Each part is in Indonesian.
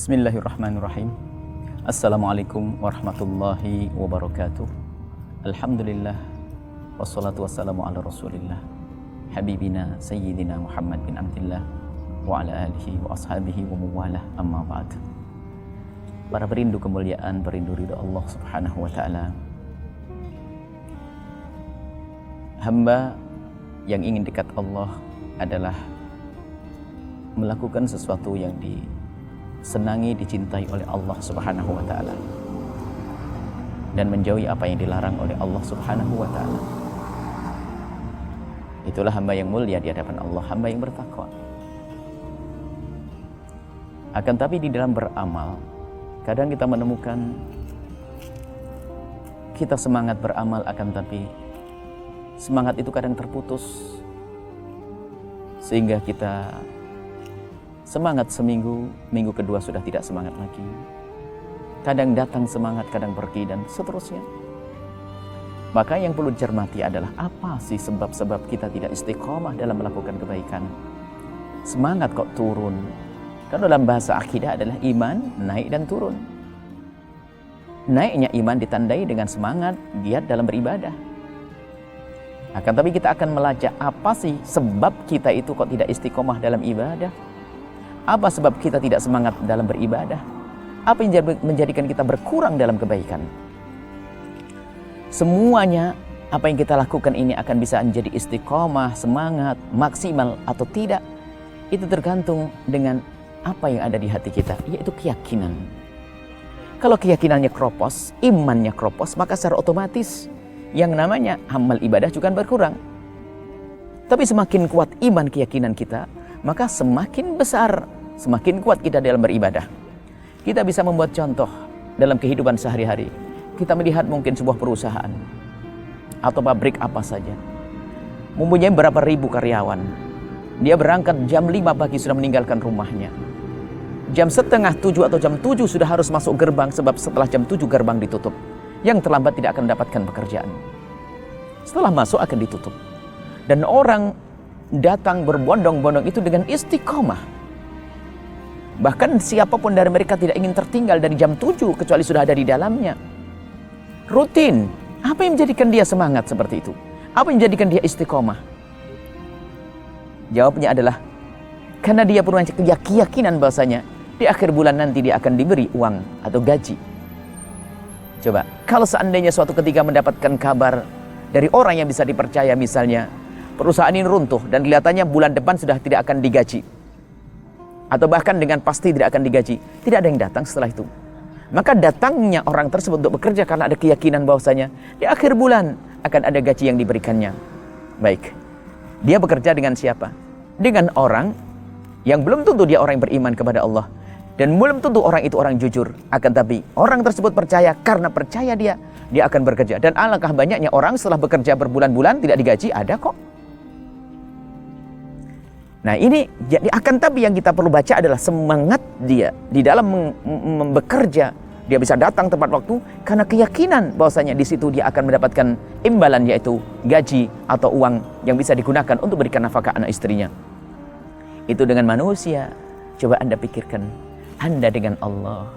Bismillahirrahmanirrahim. Assalamualaikum warahmatullahi wabarakatuh. Alhamdulillah. Wassalatu wassalamu ala rasulillah Habibina Sayyidina Muhammad bin Abdillah wa ala alihi wa ashabihi wa muwalah, amma ba'd. Para perindu kemuliaan, perindu ridha Allah subhanahu wa ta'ala, hamba yang ingin dekat Allah adalah melakukan sesuatu yang disenangi, dicintai oleh Allah subhanahu wa ta'ala, dan menjauhi apa yang dilarang oleh Allah subhanahu wa ta'ala. Itulah hamba yang mulia di hadapan Allah, hamba yang bertakwa. Akan tapi di dalam beramal, kadang kita menemukan kita semangat beramal, akan tapi semangat itu kadang terputus, sehingga kita semangat seminggu, minggu kedua sudah tidak semangat lagi. Kadang datang semangat, kadang pergi, dan seterusnya. Maka yang perlu dicermati adalah apa sih sebab-sebab kita tidak istiqomah dalam melakukan kebaikan. Semangat kok turun. Karena dalam bahasa akidah adalah iman naik dan turun. Naiknya iman ditandai dengan semangat, giat dalam beribadah. Akan tapi kita akan melacak apa sih sebab kita itu kok tidak istiqomah dalam ibadah. Apa sebab kita tidak semangat dalam beribadah? Apa yang menjadikan kita berkurang dalam kebaikan? Semuanya apa yang kita lakukan ini akan bisa menjadi istiqomah, semangat, maksimal atau tidak, itu tergantung dengan apa yang ada di hati kita, yaitu keyakinan. Kalau keyakinannya kropos, imannya kropos, maka secara otomatis yang namanya amal ibadah juga berkurang. Tapi semakin kuat iman keyakinan kita, maka semakin besar, semakin kuat kita dalam beribadah. Kita bisa membuat contoh dalam kehidupan sehari-hari. Kita melihat mungkin sebuah perusahaan atau pabrik apa saja, mempunyai berapa ribu karyawan. Dia berangkat jam 5 pagi sudah meninggalkan rumahnya. Jam setengah 7 atau jam 7 sudah harus masuk gerbang, sebab setelah jam 7 gerbang ditutup. Yang terlambat tidak akan mendapatkan pekerjaan. Setelah masuk akan ditutup. Dan orang datang berbondong-bondong itu dengan istiqomah. Bahkan siapapun dari mereka tidak ingin tertinggal dari jam 7 kecuali sudah ada di dalamnya. Rutin. Apa yang menjadikan dia semangat seperti itu? Apa yang menjadikan dia istiqomah? Jawabnya adalah karena dia punya keyakinan bahwasanya di akhir bulan nanti dia akan diberi uang atau gaji. Coba, kalau seandainya suatu ketika mendapatkan kabar dari orang yang bisa dipercaya, misalnya perusahaan ini runtuh dan kelihatannya bulan depan sudah tidak akan digaji, atau bahkan dengan pasti tidak akan digaji, tidak ada yang datang setelah itu. Maka datangnya orang tersebut untuk bekerja karena ada keyakinan bahwasanya di akhir bulan akan ada gaji yang diberikannya. Baik, dia bekerja dengan siapa? Dengan orang yang belum tentu dia orang yang beriman kepada Allah, dan belum tentu orang itu orang jujur. Akan tapi orang tersebut percaya, karena percaya dia akan bekerja. Dan alangkah banyaknya orang setelah bekerja berbulan-bulan tidak digaji, ada kok. Nah ini jadi, akan tapi yang kita perlu baca adalah semangat dia di dalam bekerja. Dia bisa datang tepat waktu karena keyakinan bahwasanya di situ dia akan mendapatkan imbalan, yaitu gaji atau uang yang bisa digunakan untuk berikan nafkah anak istrinya. Itu dengan manusia. Coba Anda pikirkan, Anda dengan Allah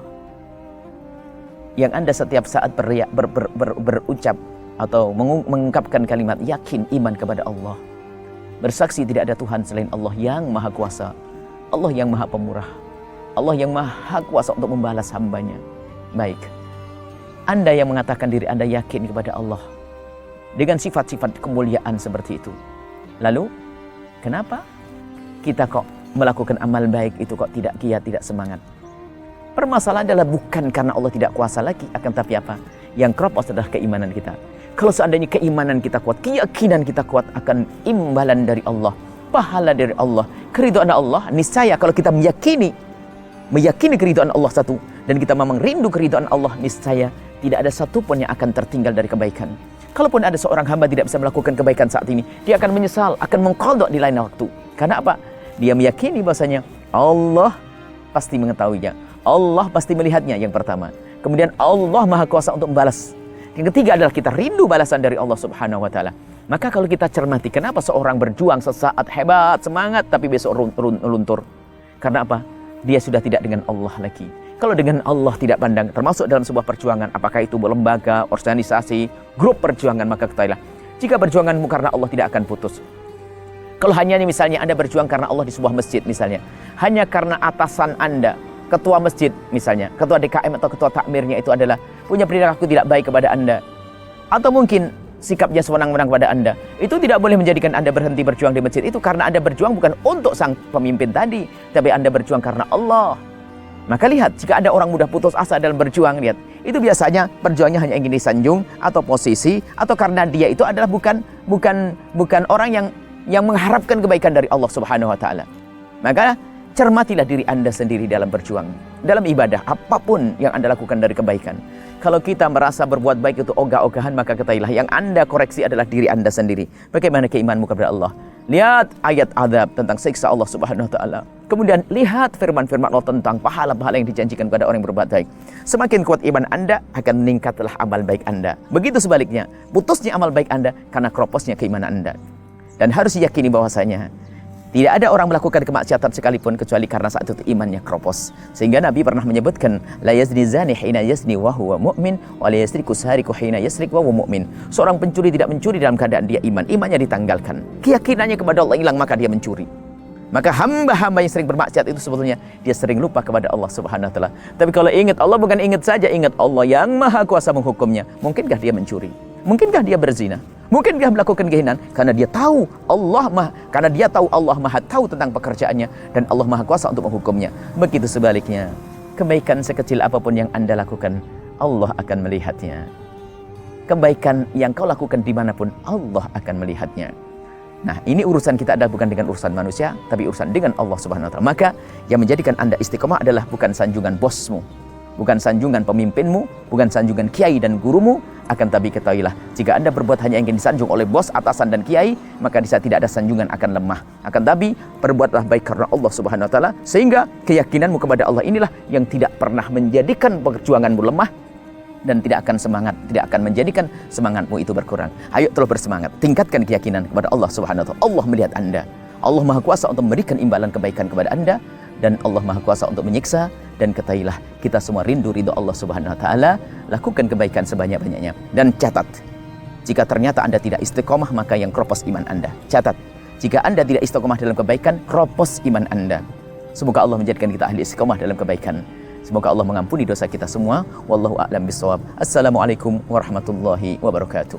yang Anda setiap saat berucap atau mengungkapkan kalimat yakin iman kepada Allah, bersaksi tidak ada Tuhan selain Allah yang Maha Kuasa, Allah yang Maha Pemurah, Allah yang Maha Kuasa untuk membalas hambanya. Baik, Anda yang mengatakan diri Anda yakin kepada Allah dengan sifat-sifat kemuliaan seperti itu, lalu kenapa kita kok melakukan amal baik itu kok tidak giat, tidak semangat? Permasalahan adalah bukan karena Allah tidak kuasa lagi, akan tapi apa? Yang kropos adalah keimanan kita. Kalau seandainya keimanan kita kuat, keyakinan kita kuat, akan imbalan dari Allah, pahala dari Allah, keridhaan Allah. Niscaya kalau kita meyakini keridhaan Allah satu, dan kita memang rindu keridhaan Allah, niscaya tidak ada satupun yang akan tertinggal dari kebaikan. Kalaupun ada seorang hamba tidak bisa melakukan kebaikan saat ini, dia akan menyesal, akan mengqadha di lain waktu. Karena apa? Dia meyakini bahwasanya Allah pasti mengetahuinya, Allah pasti melihatnya, yang pertama. Kemudian Allah Maha Kuasa untuk membalas. Yang ketiga adalah kita rindu balasan dari Allah Subhanahu wa Ta'ala. Maka kalau kita cermati, kenapa seorang berjuang sesaat hebat, semangat, tapi besok luntur? Karena apa? Dia sudah tidak dengan Allah lagi. Kalau dengan Allah tidak pandang, termasuk dalam sebuah perjuangan, apakah itu lembaga, organisasi, grup perjuangan, maka ketahuilah, jika perjuanganmu karena Allah tidak akan putus. Kalau hanya misalnya Anda berjuang karena Allah di sebuah masjid misalnya, hanya karena atasan Anda, ketua masjid misalnya, ketua DKM atau ketua takmirnya itu adalah punya perilaku tidak baik kepada Anda, atau mungkin sikapnya sewenang-wenang pada Anda, itu tidak boleh menjadikan Anda berhenti berjuang di masjid itu, karena Anda berjuang bukan untuk sang pemimpin tadi, tapi Anda berjuang karena Allah. Maka lihat, jika ada orang mudah putus asa dalam berjuang, lihat, itu biasanya perjuangannya hanya ingin disanjung atau posisi, atau karena dia itu adalah bukan orang yang mengharapkan kebaikan dari Allah Subhanahu wa taala. Maka cermatilah diri Anda sendiri dalam berjuang, dalam ibadah apapun yang Anda lakukan dari kebaikan. Kalau kita merasa berbuat baik itu ogah-ogahan, maka ketahuilah yang Anda koreksi adalah diri Anda sendiri. Bagaimana keimanmu kepada Allah? Lihat ayat azab tentang siksa Allah Subhanahu wa taala. Kemudian lihat firman-firman Allah tentang pahala-pahala yang dijanjikan kepada orang yang berbuat baik. Semakin kuat iman Anda, akan meningkatlah amal baik Anda. Begitu sebaliknya, putusnya amal baik Anda karena kroposnya keimanan Anda. Dan harus diyakini bahwasanya tidak ada orang melakukan kemaksiatan sekalipun kecuali karena saat itu imannya kropos. Sehingga Nabi pernah menyebutkan, la yazni zani hina yazni wa huwa mu'min wa la yasriku sariku hina yasrik wa huwa mu'min. Seorang pencuri tidak mencuri dalam keadaan dia imannya ditanggalkan. Keyakinannya kepada Allah hilang, maka dia mencuri. Maka hamba-hamba yang sering bermaksiat itu sebetulnya dia sering lupa kepada Allah Subhanahu wa taala. Tapi kalau ingat Allah, bukan ingat saja, ingat Allah yang maha kuasa menghukumnya. Mungkinkah dia mencuri? Mungkinkah dia berzina? Mungkinkah melakukan kehinaan? Karena dia tahu Allah maha tahu tentang pekerjaannya, dan Allah maha kuasa untuk menghukumnya. Begitu sebaliknya, kebaikan sekecil apapun yang Anda lakukan, Allah akan melihatnya. Kebaikan yang kau lakukan dimanapun, Allah akan melihatnya. Nah, ini urusan kita adalah bukan dengan urusan manusia, tapi urusan dengan Allah Subhanahu wa taala. Maka yang menjadikan Anda istiqomah adalah bukan sanjungan bosmu, bukan sanjungan pemimpinmu, bukan sanjungan kiai dan gurumu, akan tapi ketahuilah, jika Anda berbuat hanya ingin disanjung oleh bos, atasan dan kiai, maka di saat tidak ada sanjungan akan lemah. Akan tapi perbuatlah baik karena Allah Subhanahu wa taala, sehingga keyakinanmu kepada Allah inilah yang tidak pernah menjadikan perjuanganmu lemah, dan tidak akan menjadikan semangatmu itu berkurang. Ayo terus bersemangat, tingkatkan keyakinan kepada Allah Subhanahu wa taala. Allah melihat Anda. Allah Maha Kuasa untuk memberikan imbalan kebaikan kepada Anda, dan Allah Maha Kuasa untuk menyiksa. Dan ketahuilah, kita semua rindu ridho Allah Subhanahu wa taala. Lakukan kebaikan sebanyak-banyaknya, dan catat, jika ternyata Anda tidak istiqomah, maka yang kropos iman Anda. Catat, jika Anda tidak istiqomah dalam kebaikan, kropos iman Anda. Semoga Allah menjadikan kita ahli istiqomah dalam kebaikan. Semoga Allah mengampuni dosa kita semua. Wallahu a'lam bishawab. Assalamualaikum warahmatullahi wabarakatuh.